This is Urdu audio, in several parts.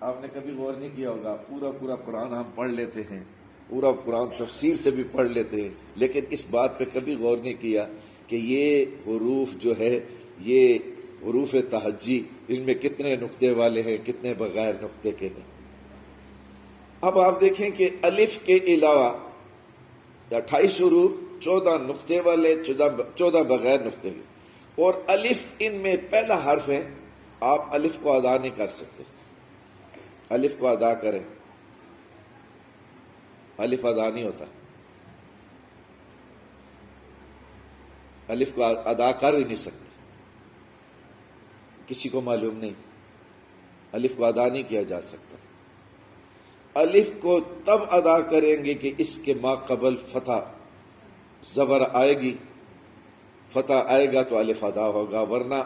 آپ نے کبھی غور نہیں کیا ہوگا، پورا قرآن ہم پڑھ لیتے ہیں، پورا قرآن تفسیر سے بھی پڑھ لیتے ہیں، لیکن اس بات پہ کبھی غور نہیں کیا کہ یہ حروف جو ہے، یہ حروف تہجی، ان میں کتنے نقطے والے ہیں، کتنے بغیر نقطے کے ہیں۔ اب آپ دیکھیں کہ الف کے علاوہ 28 حروف، 14 نقطے والے، 14 بغیر نقطے کے، اور الف ان میں پہلا حرف ہے۔ آپ الف کو ادا نہیں کر سکتے، الف کو ادا کریں، الف ادا نہیں ہوتا، الف کو ادا کر ہی نہیں سکتے۔ کسی کو معلوم نہیں، الف کو ادا نہیں کیا جا سکتا۔ الف کو تب ادا کریں گے کہ اس کے ما قبل فتح زبر آئے گی، فتح آئے گا تو الف ادا ہوگا، ورنہ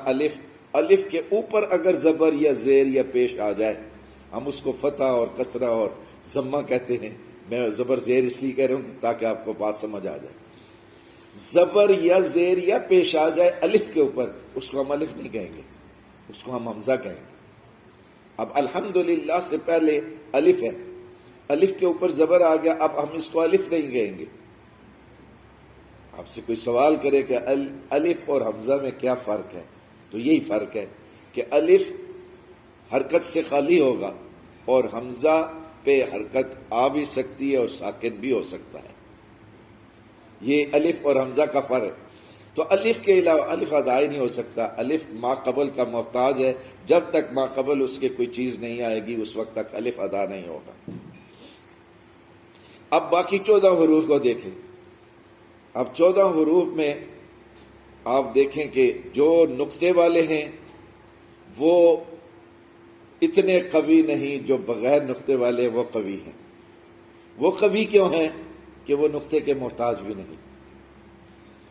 الف کے اوپر اگر زبر یا زیر یا پیش آ جائے، ہم اس کو فتح اور کسرہ اور ضمہ کہتے ہیں۔ میں زبر زیر اس لیے کہہ رہا ہوں تاکہ آپ کو بات سمجھ آ جائے۔ زبر یا زیر یا پیش آ جائے الف کے اوپر، اس کو ہم الف نہیں کہیں گے، اس کو ہم حمزہ کہیں گے۔ اب الحمدللہ سے پہلے الف ہے، الف کے اوپر زبر آ گیا، اب ہم اس کو الف نہیں کہیں گے۔ آپ سے کوئی سوال کرے کہ الف اور حمزہ میں کیا فرق ہے، تو یہی فرق ہے کہ الف حرکت سے خالی ہوگا اور حمزہ پہ حرکت آ بھی سکتی ہے اور ساکن بھی ہو سکتا ہے۔ یہ الف اور حمزہ کا فرق ہے۔ تو الف کے علاوہ الف ادا ہی نہیں ہو سکتا، الف ما قبل کا محتاج ہے، جب تک ما قبل اس کے کوئی چیز نہیں آئے گی اس وقت تک الف ادا نہیں ہوگا۔ اب باقی 14 حروف کو دیکھیں۔ اب 14 حروف میں آپ دیکھیں کہ جو نقطے والے ہیں وہ اتنے قوی نہیں، جو بغیر نقطے والے وہ قوی ہیں۔ وہ قوی کیوں ہیں؟ کہ وہ نقطے کے محتاج بھی نہیں۔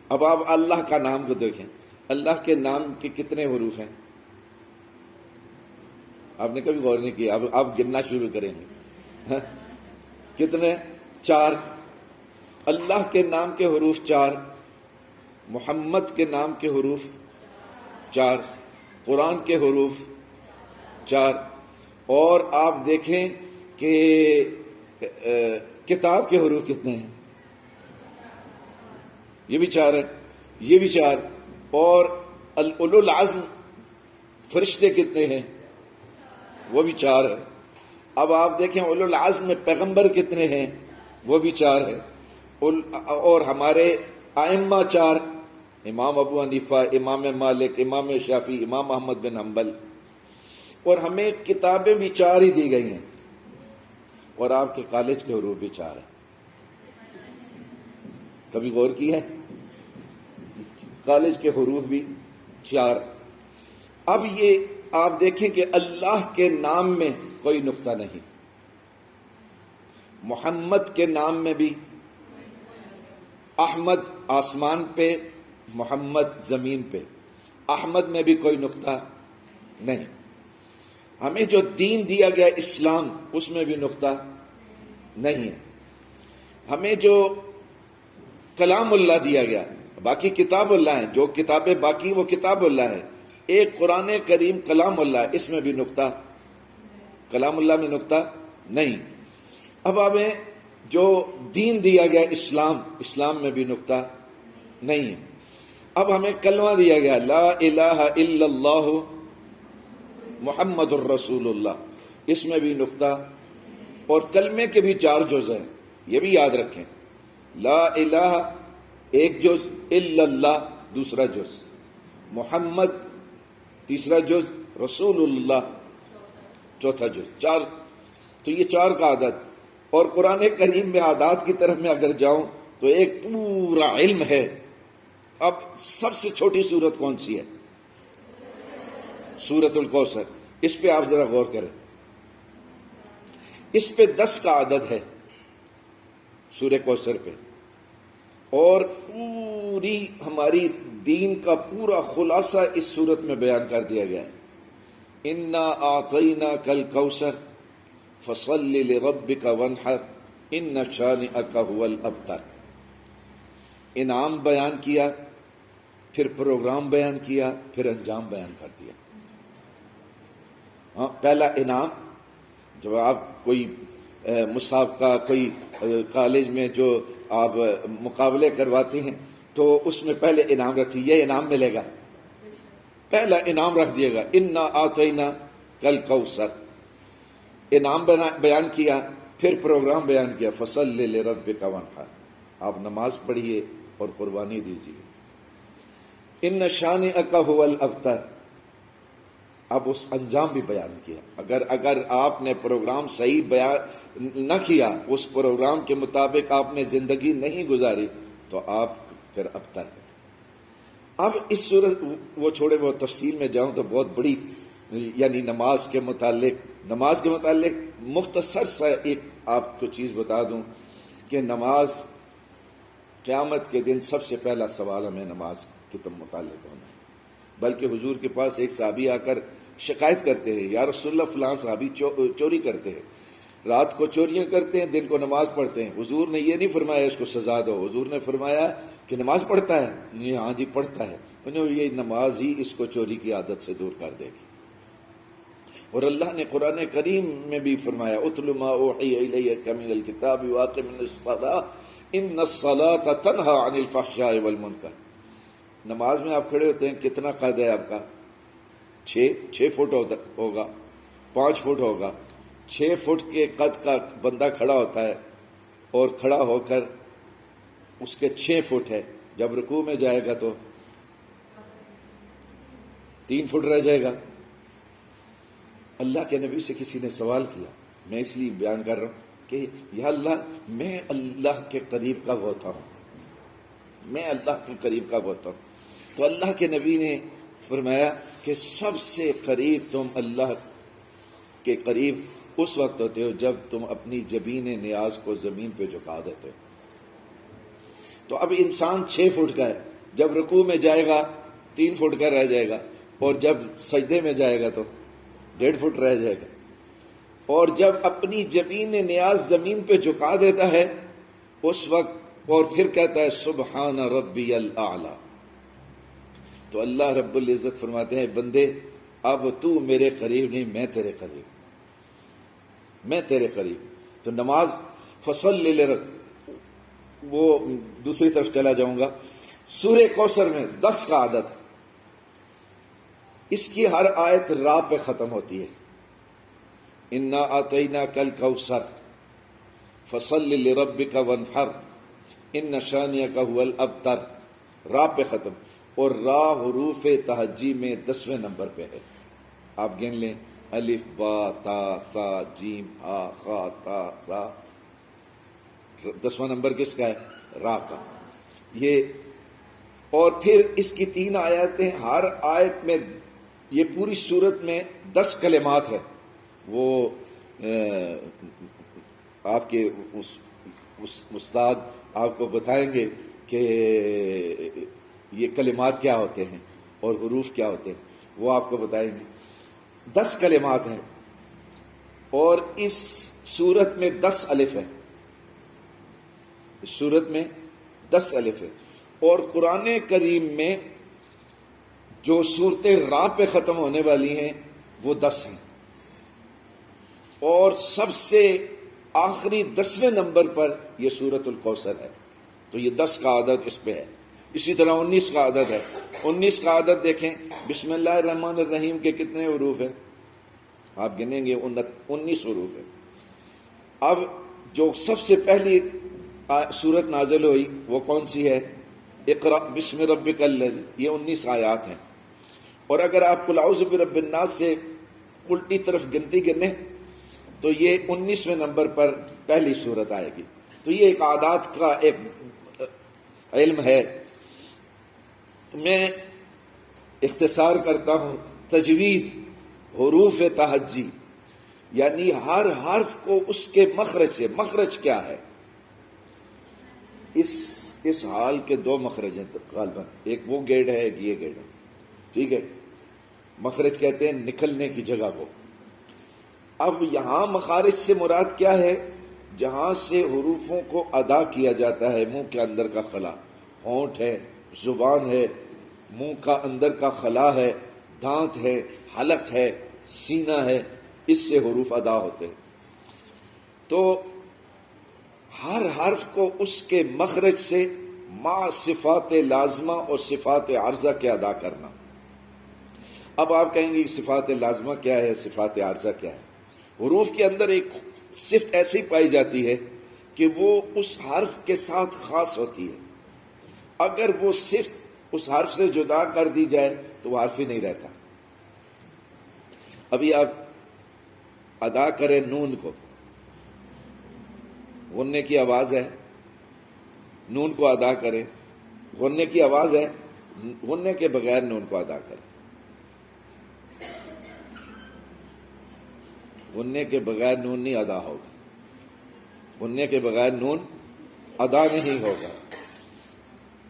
اب آپ اللہ کا نام کو دیکھیں، اللہ کے نام کے کتنے حروف ہیں؟ آپ نے کبھی غور نہیں کیا؟ اب آپ گننا شروع کریں گے، کتنے؟ 4۔ اللہ کے نام کے حروف 4، محمد کے نام کے حروف 4، قرآن کے حروف 4، اور آپ دیکھیں کہ کتاب کے حروف کتنے ہیں؟ یہ بھی 4 ہے، یہ بھی 4، اور اولو العزم فرشتے کتنے ہیں؟ وہ بھی 4 ہے۔ اب آپ دیکھیں اولو العزم میں پیغمبر کتنے ہیں؟ وہ بھی 4 ہے۔ اور ہمارے ائمہ 4، امام ابو حنیفہ، امام مالک، امام شافعی، امام احمد بن حنبل، اور ہمیں کتابیں بھی 4 ہی دی گئی ہیں، اور آپ کے کالج کے حروف بھی 4 ہیں۔ کبھی غور کی ہے؟ کالج کے حروف بھی 4۔ اب یہ آپ دیکھیں کہ اللہ کے نام میں کوئی نقطہ نہیں، محمد کے نام میں بھی، احمد آسمان پہ، محمد زمین پہ، احمد میں بھی کوئی نقطہ نہیں۔ ہمیں جو دین دیا گیا اسلام، اس میں بھی نقطہ نہیں ہے۔ ہمیں جو کلام اللہ دیا گیا، باقی کتاب اللہ ہے، جو کتابیں باقی وہ کتاب اللہ ہے، ایک قرآن کریم کلام اللہ ہے، اس میں بھی نقطہ، کلام اللہ میں نقطہ نہیں۔ اب ہمیں جو دین دیا گیا اسلام، اسلام میں بھی نقطہ نہیں ہے۔ اب ہمیں کلمہ دیا گیا لا الہ الا اللہ محمد الرسول اللہ، اس میں بھی نقطہ، اور کلمے کے بھی 4 جز ہیں، یہ بھی یاد رکھیں۔ لا الہ ایک جز، الا اللہ دوسرا جز، محمد تیسرا جز، رسول اللہ چوتھا جز، 4۔ تو یہ 4 کا عدد۔ اور قرآن کریم میں عادات کی طرف میں اگر جاؤں تو ایک پورا علم ہے۔ اب سب سے چھوٹی سورت کون سی ہے؟ سورۃ الکوثر۔ اس پہ آپ ذرا غور کریں، اس پہ 10 کا عدد ہے سورہ کوثر پہ، اور پوری ہماری دین کا پورا خلاصہ اس صورت میں بیان کر دیا گیا ہے۔ انا اعطیناک الکوثر فصل لربک وانحر ان شانئک هو الابتر۔ انعام بیان کیا، پھر پروگرام بیان کیا، پھر انجام بیان کر دیا۔ پہلا انعام، جب آپ کوئی مسابقہ کوئی کالج میں جو آپ مقابلے کرواتے ہیں تو اس میں پہلے انعام رکھتی، یہ انعام ملے گا، پہلا انعام رکھ دیے گا، انا آتینا کل کوثر، انعام بیان کیا، پھر پروگرام بیان کیا، فصلی لربک وانحر، آپ نماز پڑھیے اور قربانی دیجیے، ان شانئک ھو الابتر، اب اس انجام بھی بیان کیا۔ اگر آپ نے پروگرام صحیح بیان نہ کیا، اس پروگرام کے مطابق آپ نے زندگی نہیں گزاری تو آپ پھر ابتر ہیں۔ اب اس صورت وہ چھوڑے، وہ تفصیل میں جاؤں تو بہت بڑی، یعنی نماز کے متعلق مختصر سا ایک آپ کو چیز بتا دوں کہ نماز قیامت کے دن سب سے پہلا سوال ہمیں نماز کے متعلق ہونا ہے۔ بلکہ حضور کے پاس ایک صحابی آ کر شکایت کرتے ہیں، یا رسول اللہ فلاں صحابی چوری کرتے ہیں، رات کو چوریاں کرتے ہیں، دن کو نماز پڑھتے ہیں۔ حضور نے یہ نہیں فرمایا اس کو سزا دو، حضور نے فرمایا کہ نماز پڑھتا ہے، ہاں جی پڑھتا ہے، یہ نماز ہی اس کو چوری کی عادت سے دور کر دے گی۔ اور اللہ نے قرآن کریم میں بھی فرمایا، اتل ما اوحی الیک من الکتاب واقم الصلاۃ ان الصلاۃ تنہی عن الفحشاء والمنکر۔ نماز میں آپ کھڑے ہوتے ہیں، کتنا قد ہے آپ کا؟ 6 فٹ ہوگا، 5 فٹ ہوگا، 6 فٹ کے قد کا بندہ کھڑا ہوتا ہے اور کھڑا ہو کر اس کے 6 فٹ ہے، جب رکوع میں جائے گا تو 3 فٹ رہ جائے گا۔ اللہ کے نبی سے کسی نے سوال کیا، میں اس لیے بیان کر رہا ہوں کہ یا اللہ، میں اللہ کے قریب کب ہوتا ہوں، میں اللہ کے قریب کب ہوتا ہوں؟ تو اللہ کے نبی نے فرمایا کہ سب سے قریب تم اللہ کے قریب اس وقت ہوتے ہو جب تم اپنی جبین نیاز کو زمین پہ جھکا دیتے ہو۔ تو اب انسان 6 فٹ کا ہے، جب رکوع میں جائے گا 3 فٹ کا رہ جائے گا، اور جب سجدے میں جائے گا تو 1.5 فٹ رہ جائے گا، اور جب اپنی جبین نیاز زمین پہ جھکا دیتا ہے اس وقت، اور پھر کہتا ہے سبحان ربی الاعلی، تو اللہ رب العزت فرماتے ہیں بندے اب تو میرے قریب نہیں، میں تیرے قریب، میں تیرے قریب۔ تو نماز فصلی لربک، وہ دوسری طرف چلا جاؤں گا، سورہ کوثر میں 10 کا عدد، اس کی ہر آیت را پہ ختم ہوتی ہے، انا آتیناک الکوثر فصلی لربک وانحر ان شانئک ھو الابتر، را پہ ختم، اور را حروف تہجی میں 10ویں نمبر پہ ہے۔ آپ گن لیں، الف با تا سا جیم ہا خا تا سا، 10واں نمبر کس کا ہے؟ را کا۔ یہ اور پھر اس کی 3 آیتیں، ہر آیت میں، یہ پوری صورت میں 10 کلمات ہے۔ وہ آپ کے اس استاد آپ کو بتائیں گے کہ یہ کلمات کیا ہوتے ہیں اور حروف کیا ہوتے ہیں، وہ آپ کو بتائیں گے۔ 10 کلمات ہیں، اور اس سورت میں 10 الف ہے، اس سورت میں 10 الف ہے، اور قرآن کریم میں جو صورتیں را پہ ختم ہونے والی ہیں وہ 10 ہیں، اور سب سے آخری 10ویں نمبر پر یہ سورۃ الکوثر ہے، تو یہ 10 کا عدد اس پہ ہے۔ اسی طرح 19 کا عدد ہے، 19 کا عدد دیکھیں، بسم اللہ الرحمن الرحیم کے کتنے حروف ہیں؟ آپ گنیں گے 19 حروف ہیں۔ اب جو سب سے پہلی سورت نازل ہوئی وہ کون سی ہے؟ اقرأ بسم ربک الذی، یہ 19 آیات ہیں، اور اگر آپ قل اعوذ برب الناس سے الٹی طرف گنتی گنیں تو یہ 19ویں نمبر پر پہلی سورت آئے گی۔ تو یہ ایک عادات کا ایک علم ہے۔ تو میں اختصار کرتا ہوں، تجوید، حروف تہجی، یعنی ہر حرف کو اس کے مخرج سے، مخرج کیا ہے؟ اس حال کے 2 مخرج ہیں غالباً، ایک وہ گیڑ ہے، ایک یہ گیڑ ہے، ٹھیک ہے؟ مخرج کہتے ہیں نکلنے کی جگہ کو۔ اب یہاں مخارج سے مراد کیا ہے؟ جہاں سے حروفوں کو ادا کیا جاتا ہے، منہ کے اندر کا خلا، ہونٹ ہے، زبان ہے، منہ کا اندر کا خلا ہے، دانت ہے، حلق ہے، سینہ ہے، اس سے حروف ادا ہوتے ہیں۔ تو ہر حرف کو اس کے مخرج سے مع صفات لازمہ اور صفات عارضہ کے ادا کرنا. اب آپ کہیں گے صفات لازمہ کیا ہے، صفات عارضہ کیا ہے؟ حروف کے اندر ایک صفت ایسی پائی جاتی ہے کہ وہ اس حرف کے ساتھ خاص ہوتی ہے. اگر وہ صفت اس حرف سے جدا کر دی جائے تو وہ حرف ہی نہیں رہتا. ابھی آپ ادا کریں نون کو، غننے کی آواز ہے، نون کو ادا کریں، غننے کی آواز ہے، غننے کے بغیر نون کو ادا کریں. غننے کے بغیر نون نہیں ادا ہوگا، غننے کے بغیر نون ادا نہیں ہوگا.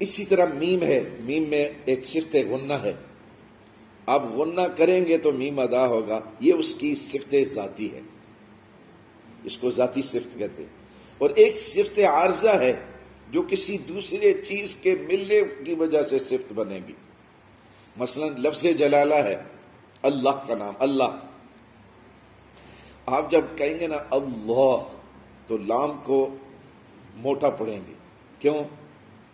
اسی طرح میم ہے، میم میں ایک صفت غنہ ہے. آپ غنہ کریں گے تو میم ادا ہوگا، یہ اس کی صفت ذاتی ہے، اس کو ذاتی صفت کہتے ہیں. اور ایک صفت عارضہ ہے جو کسی دوسرے چیز کے ملنے کی وجہ سے صفت بنے گی. مثلا لفظ جلالہ ہے، اللہ کا نام اللہ. آپ جب کہیں گے نا اللہ تو لام کو موٹا پڑھیں گے. کیوں؟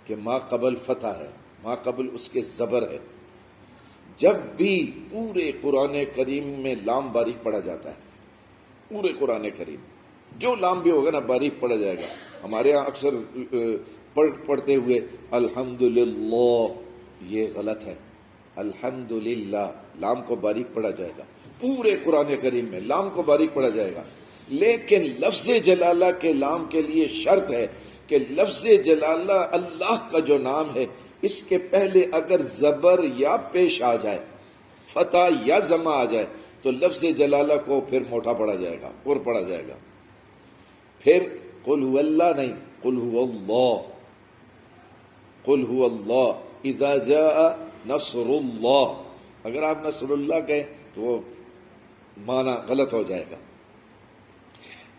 کہ ما قبل فتح ہے، ما قبل اس کے زبر ہے. جب بھی پورے قرآن کریم میں لام باریک پڑھا جاتا ہے، پورے قرآن کریم جو لام بھی ہوگا نا باریک پڑھا جائے گا. ہمارے یہاں اکثر پڑھتے ہوئے الحمدللہ، یہ غلط ہے. الحمدللہ لام کو باریک پڑھا جائے گا. پورے قرآن کریم میں لام کو باریک پڑھا جائے گا. لیکن لفظ جلالہ کے لام کے لیے شرط ہے کہ لفظ جلالہ اللہ کا جو نام ہے اس کے پہلے اگر زبر یا پیش آ جائے، فتح یا ضمہ آ جائے تو لفظ جلالہ کو پھر موٹا پڑھا جائے گا، پر پڑھا جائے گا. پھر قل هو اللہ نہیں، قل هو اللہ، قل هو اللہ اذا جاء نصر اللہ. اگر آپ نصر اللہ کہیں تو وہ معنی غلط ہو جائے گا.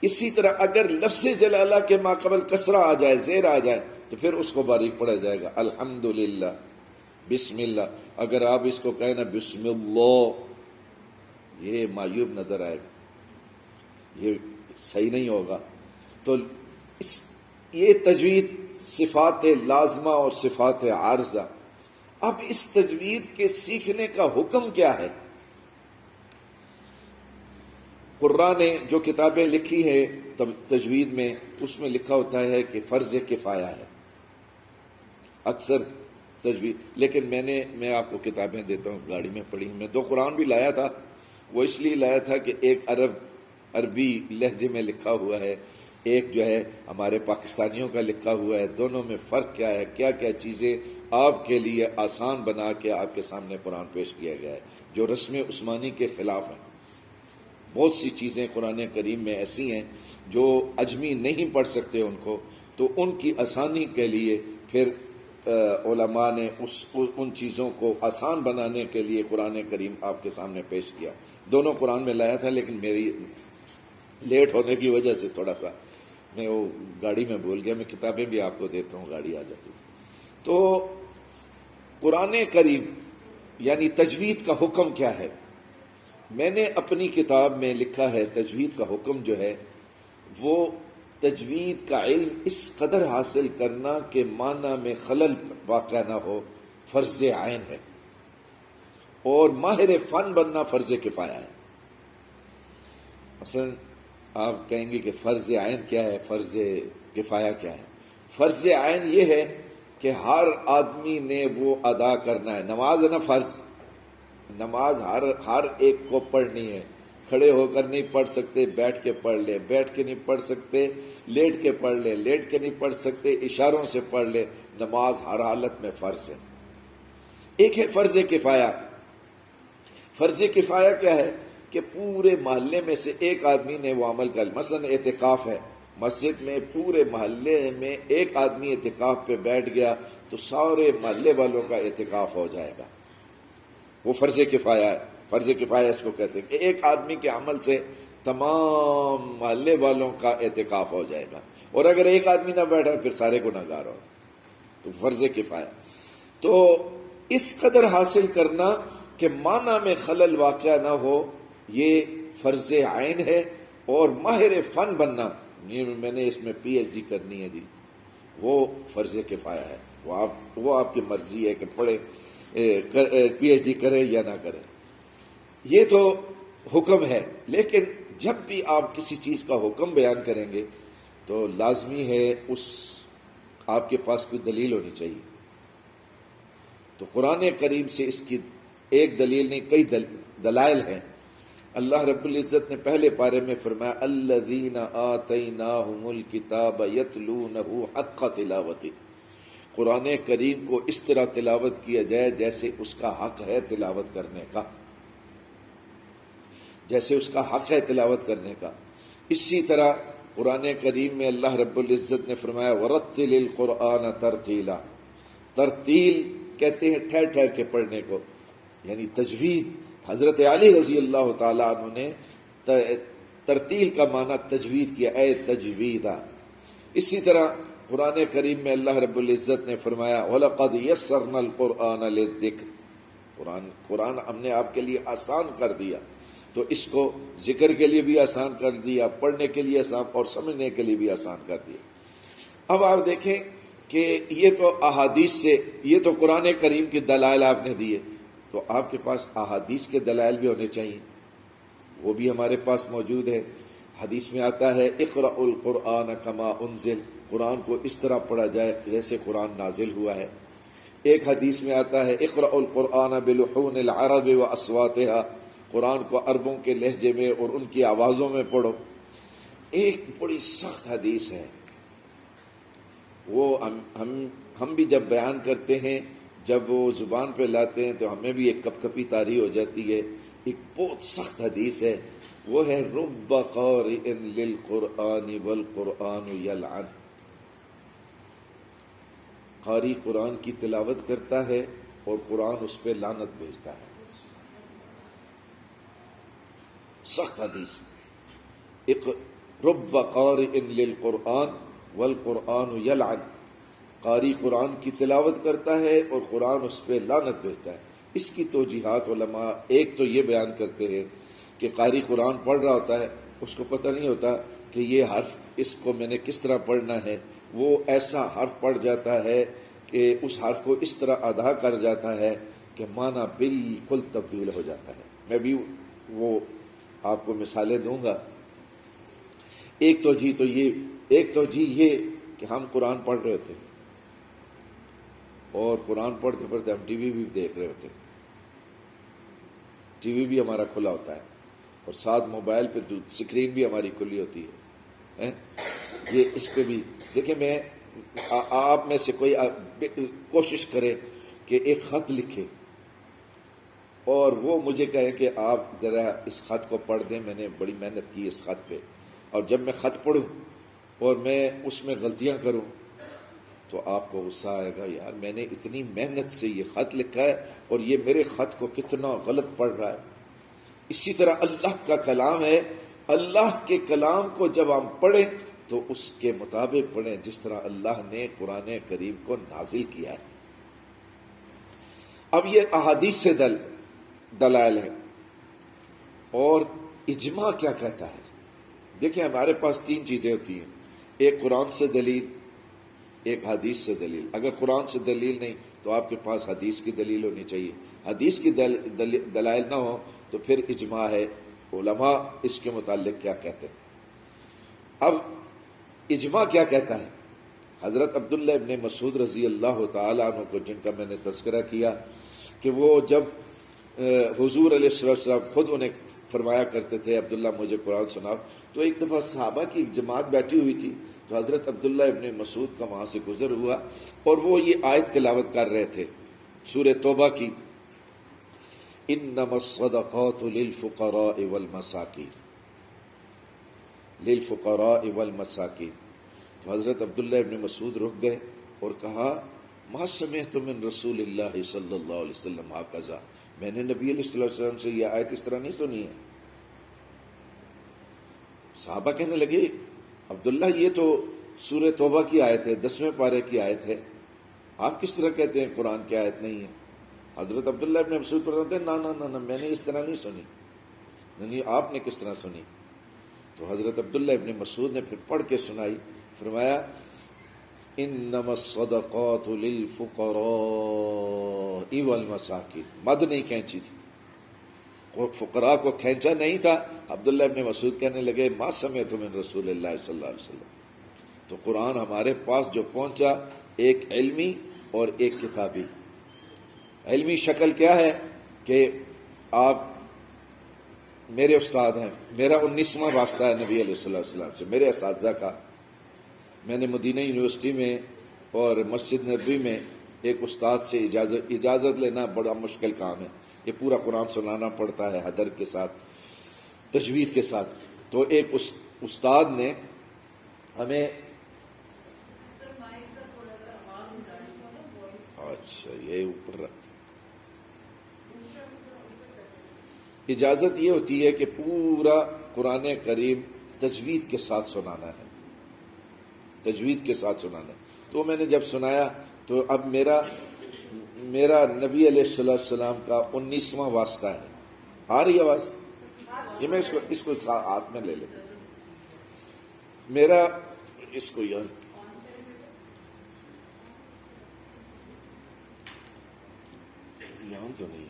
اسی طرح اگر لفظ جلالہ کے ماقبل کسرہ آ جائے، زیر آ جائے تو پھر اس کو باریک پڑھا جائے گا. الحمدللہ، بسم اللہ. اگر آپ اس کو کہیں نا بسم اللہ، یہ معیوب نظر آئے گا، یہ صحیح نہیں ہوگا. تو یہ تجوید صفات لازمہ اور صفات عارضہ. اب اس تجوید کے سیکھنے کا حکم کیا ہے؟ قرآن نے جو کتابیں لکھی ہیں تجوید میں، اس میں لکھا ہوتا ہے کہ فرض کفایہ ہے اکثر تجوید. لیکن میں آپ کو کتابیں دیتا ہوں، گاڑی میں پڑھی. میں 2 قرآن بھی لایا تھا. وہ اس لیے لایا تھا کہ ایک عربی لہجے میں لکھا ہوا ہے، ایک جو ہے ہمارے پاکستانیوں کا لکھا ہوا ہے. دونوں میں فرق کیا ہے، کیا کیا چیزیں آپ کے لیے آسان بنا کے آپ کے سامنے قرآن پیش کیا گیا ہے جو رسم عثمانی کے خلاف ہیں. بہت سی چیزیں قرآن کریم میں ایسی ہیں جو اجمی نہیں پڑھ سکتے ان کو، تو ان کی آسانی کے لیے پھر علماء نے ان چیزوں کو آسان بنانے کے لیے قرآن کریم آپ کے سامنے پیش کیا. دونوں قرآن میں لایا تھا، لیکن میری لیٹ ہونے کی وجہ سے تھوڑا سا میں وہ گاڑی میں بھول گیا. میں کتابیں بھی آپ کو دیتا ہوں، گاڑی آ جاتی. تو قرآن کریم یعنی تجوید کا حکم کیا ہے؟ میں نے اپنی کتاب میں لکھا ہے تجوید کا حکم جو ہے وہ تجوید کا علم اس قدر حاصل کرنا کہ معنی میں خلل واقع نہ ہو، فرض عین ہے. اور ماہر فن بننا فرض کفایہ ہے. مثلا آپ کہیں گے کہ فرض عین کیا ہے، فرض کفایہ کیا ہے؟ فرض عین یہ ہے کہ ہر آدمی نے وہ ادا کرنا ہے. نماز ہے نا فرض، نماز ہر ایک کو پڑھنی ہے. کھڑے ہو کر نہیں پڑھ سکتے، بیٹھ کے پڑھ لے، بیٹھ کے نہیں پڑھ سکتے لیٹ کے پڑھ لے، لیٹ کے نہیں پڑھ سکتے اشاروں سے پڑھ لے. نماز ہر حالت میں فرض ہے. ایک ہے فرض کفایہ. فرض کفایہ کیا ہے کہ پورے محلے میں سے ایک آدمی نے وہ عمل کر. مثلا اعتکاف ہے مسجد میں، پورے محلے میں ایک آدمی اعتکاف پہ بیٹھ گیا تو سارے محلے والوں کا اعتکاف ہو جائے گا. وہ فرض کفایہ ہے. فرض کفایہ اس کو کہتے ہیں کہ ایک آدمی کے عمل سے تمام محلے والوں کا اعتکاف ہو جائے گا. اور اگر ایک آدمی نہ بیٹھا پھر سارے گناہگار ہو. تو فرض کفایہ. تو اس قدر حاصل کرنا کہ معنی میں خلل واقع نہ ہو، یہ فرض عین ہے. اور ماہر فن بننا، میں نے اس میں PhD کرنی ہے جی، وہ فرض کفایہ ہے، وہ آپ کی مرضی ہے کہ پڑھے PhD کرے یا نہ کرے، یہ تو حکم ہے۔ لیکن جب بھی آپ کسی چیز کا حکم بیان کریں گے تو لازمی ہے آپ کے پاس کوئی دلیل ہونی چاہیے۔ تو قرآن کریم سے اس کی ایک دلیل نہیں، کئی دلائل ہیں۔ اللہ رب العزت نے پہلے پارے میں فرمایا الذین آتیناہم الکتاب یتلونہ حق تلاوتہ، قرآن کریم کو اس طرح تلاوت کیا جائے جیسے اس کا حق ہے تلاوت کرنے کا، جیسے اس کا حق ہے تلاوت کرنے کا۔ اسی طرح قرآن کریم میں اللہ رب العزت نے فرمایا ورتل القرآن ترتیلا، ترتیل کہتے ہیں ٹھہر ٹھہر کے پڑھنے کو، یعنی تجوید۔ حضرت علی رضی اللہ تعالیٰ عنہ نے ترتیل کا معنی تجوید کیا، اے تجویدہ۔ اسی طرح قرآن کریم میں اللہ رب العزت نے فرمایا وَلَقَدْ يَسَّرْنَا الْقُرْآنَ لِلذِّكْرِ، قرآن ہم نے آپ کے لیے آسان کر دیا، تو اس کو ذکر کے لیے بھی آسان کر دیا، پڑھنے کے لیے آسان اور سمجھنے کے لیے بھی آسان کر دیا۔ اب آپ دیکھیں کہ یہ تو احادیث سے، یہ تو قرآن کریم کی دلائل آپ نے دیے، تو آپ کے پاس احادیث کے دلائل بھی ہونے چاہیے، وہ بھی ہمارے پاس موجود ہے۔ حدیث میں آتا ہے اقرأ القرآن کما انزل، قرآن کو اس طرح پڑھا جائے جیسے قرآن نازل ہوا ہے۔ ایک حدیث میں آتا ہے اقرأ القرآن بلحون العرب واصواتها، قرآن کو عربوں کے لہجے میں اور ان کی آوازوں میں پڑھو۔ ایک بڑی سخت حدیث ہے، وہ ہم بھی جب بیان کرتے ہیں، جب وہ زبان پہ لاتے ہیں تو ہمیں بھی ایک کپ کپی طاری ہو جاتی ہے۔ ایک بہت سخت حدیث ہے، وہ ہے رب قارئ للقرآن والقرآن یلعن، قاری قرآن کی تلاوت کرتا ہے اور قرآن اس پہ لعنت بھیجتا ہے۔ سخت حدیث، رب قارئ للقرآن والقرآن یلعن، قاری قرآن کی تلاوت کرتا ہے اور قرآن اس پہ لعنت بھیجتا ہے۔ اس کی توجیحات علماء ایک تو یہ بیان کرتے ہیں کہ قاری قرآن پڑھ رہا ہوتا ہے، اس کو پتہ نہیں ہوتا کہ یہ حرف اس کو میں نے کس طرح پڑھنا ہے، وہ ایسا حرف پڑھ جاتا ہے کہ اس حرف کو اس طرح ادا کر جاتا ہے کہ معنی بالکل تبدیل ہو جاتا ہے۔ میں بھی وہ آپ کو مثالیں دوں گا۔ ایک توجیہ یہ کہ ہم قرآن پڑھ رہے ہوتے ہیں اور قرآن پڑھتے پڑھتے ہم ٹی وی بھی دیکھ رہے ہوتے ہیں، ٹی وی بھی ہمارا کھلا ہوتا ہے اور ساتھ موبائل پہ سکرین بھی ہماری کھلی ہوتی ہے۔ یہ اس پہ بھی دیکھیں، میں آپ میں سے کوئی کوشش کرے کہ ایک خط لکھے اور وہ مجھے کہے کہ آپ ذرا اس خط کو پڑھ دیں، میں نے بڑی محنت کی اس خط پہ، اور جب میں خط پڑھوں اور میں اس میں غلطیاں کروں تو آپ کو غصہ آئے گا، یار میں نے اتنی محنت سے یہ خط لکھا ہے اور یہ میرے خط کو کتنا غلط پڑھ رہا ہے۔ اسی طرح اللہ کا کلام ہے، اللہ کے کلام کو جب ہم پڑھیں تو اس کے مطابق پڑھیں جس طرح اللہ نے قرآن کریم کو نازل کیا ہے۔ اب یہ احادیث سے دلائل ہے، اور اجماع کیا کہتا ہے؟ دیکھیں ہمارے پاس تین چیزیں ہوتی ہیں، ایک قرآن سے دلیل، ایک حدیث سے دلیل۔ اگر قرآن سے دلیل نہیں تو آپ کے پاس حدیث کی دلیل ہونی چاہیے، حدیث کی دلائل نہ ہو تو پھر اجماع ہے، علماء اس کے متعلق کیا کہتے ہیں۔ اب اجماع کیا کہتا ہے؟ حضرت عبداللہ ابن مسعود رضی اللہ تعالیٰ عنہ کو، جن کا میں نے تذکرہ کیا کہ وہ جب حضور علیہ السلام خود انہیں فرمایا کرتے تھے عبداللہ مجھے قرآن سناؤ، تو ایک دفعہ صحابہ کی ایک جماعت بیٹھی ہوئی تھی، تو حضرت عبداللہ ابن مسعود کا وہاں سے گزر ہوا اور وہ یہ آیت تلاوت کر رہے تھے سورہ توبہ کی، انما الصدقات للفقراء والمساکین، للفقراء والمساکین۔ تو حضرت عبداللہ ابن مسعود رک گئے اور کہا ما سمعت من رسول اللہ صلی اللہ علیہ وسلم ہکذا، میں نے نبی علیہ السلام سے یہ آیت اس طرح نہیں سنی ہے۔ صحابہ کہنے لگے عبداللہ یہ تو سورہ توبہ کی آیت ہے، 10ویں پارے کی آیت ہے، آپ کس طرح کہتے ہیں قرآن کی آیت نہیں ہے؟ حضرت عبداللہ ابن مسعود فرماتے ہیں نا نا نا نا، میں نے اس طرح نہیں سنی۔ نہیں، آپ نے کس طرح سنی؟ تو حضرت عبداللہ ابن مسعود نے پھر پڑھ کے سنائی، فرمایا انما الصدقات للفقراء والمساکین، مد نہیں کھینچی تھی، فقراء کو کھینچا نہیں تھا۔ عبداللہ ابن مسعود کہنے لگے ما سمعت من رسول اللہ صلی اللہ علیہ وسلم۔ تو قرآن ہمارے پاس جو پہنچا ایک علمی اور ایک کتابی۔ علمی شکل کیا ہے کہ آپ میرے استاد ہیں، میرا 19واں واسطہ ہے نبی علیہ السلام سے، میرے اساتذہ کا۔ میں نے مدینہ یونیورسٹی میں اور مسجد نبوی میں ایک استاد سے اجازت لینا بڑا مشکل کام ہے، یہ پورا قرآن سنانا پڑتا ہے حدر کے ساتھ، تجوید کے ساتھ۔ تو ایک استاد نے ہمیں، اچھا یہ اوپر رکھ، اجازت یہ ہوتی ہے کہ پورا قرآن کریم تجوید کے ساتھ سنانا ہے، تجوید کے ساتھ سنانا ہے۔ تو میں نے جب سنایا تو اب میرا نبی علیہ السلام کا 19واں واسطہ ہے۔ آ رہی آواز؟ یہ میں اس کو ہاتھ میں لے لیتا، میرا اس کو یہاں تو نہیں ہے،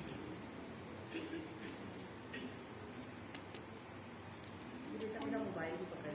موبائل بھی پکڑ